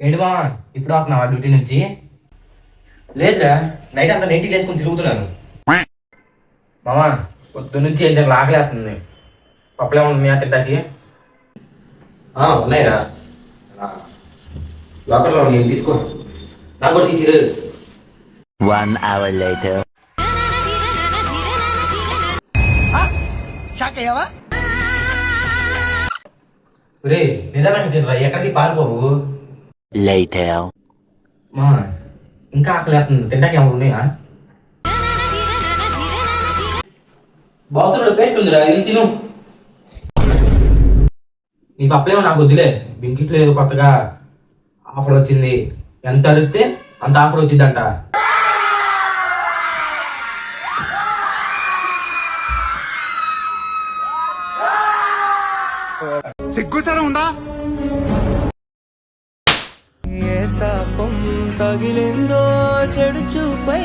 ఏంటి మామ ఇప్పుడు వస్తున్నావా డ్యూటీ నుంచి? లేదురా, నైట్ అంతా నెంటికి వేసుకుని తిరుగుతున్నాను. మామ పొద్దు నుంచి ఏం తిన్న ఆకలేస్తుంది. పప్పులే ఉన్నాయా తింటాకి? ఉన్నాయిరా, లోకల్లో నేను తీసుకో, నాకు కూడా తీసిరు. 1 hour later. రే నిజానికి తినరా, ఎక్కడికి పారిపోవు. Later. మా ఇంకా ఆకలేస్తుంది, తింటాకి ఏమైనా ఉన్నాయా? బాతుల్లో పేస్ట్ ఉందిరా, ఇది తిను. నీ పప్పులేమో నాకు వద్దులే. బింకిట్లో ఏదో కొత్తగా ఆఫర్ వచ్చింది, ఎంత అడిగితే అంత ఆఫర్ వచ్చిందంట. సిగ్గుసరం ఉందా? ఏ శాపం తగిలిందో చెడు చూపై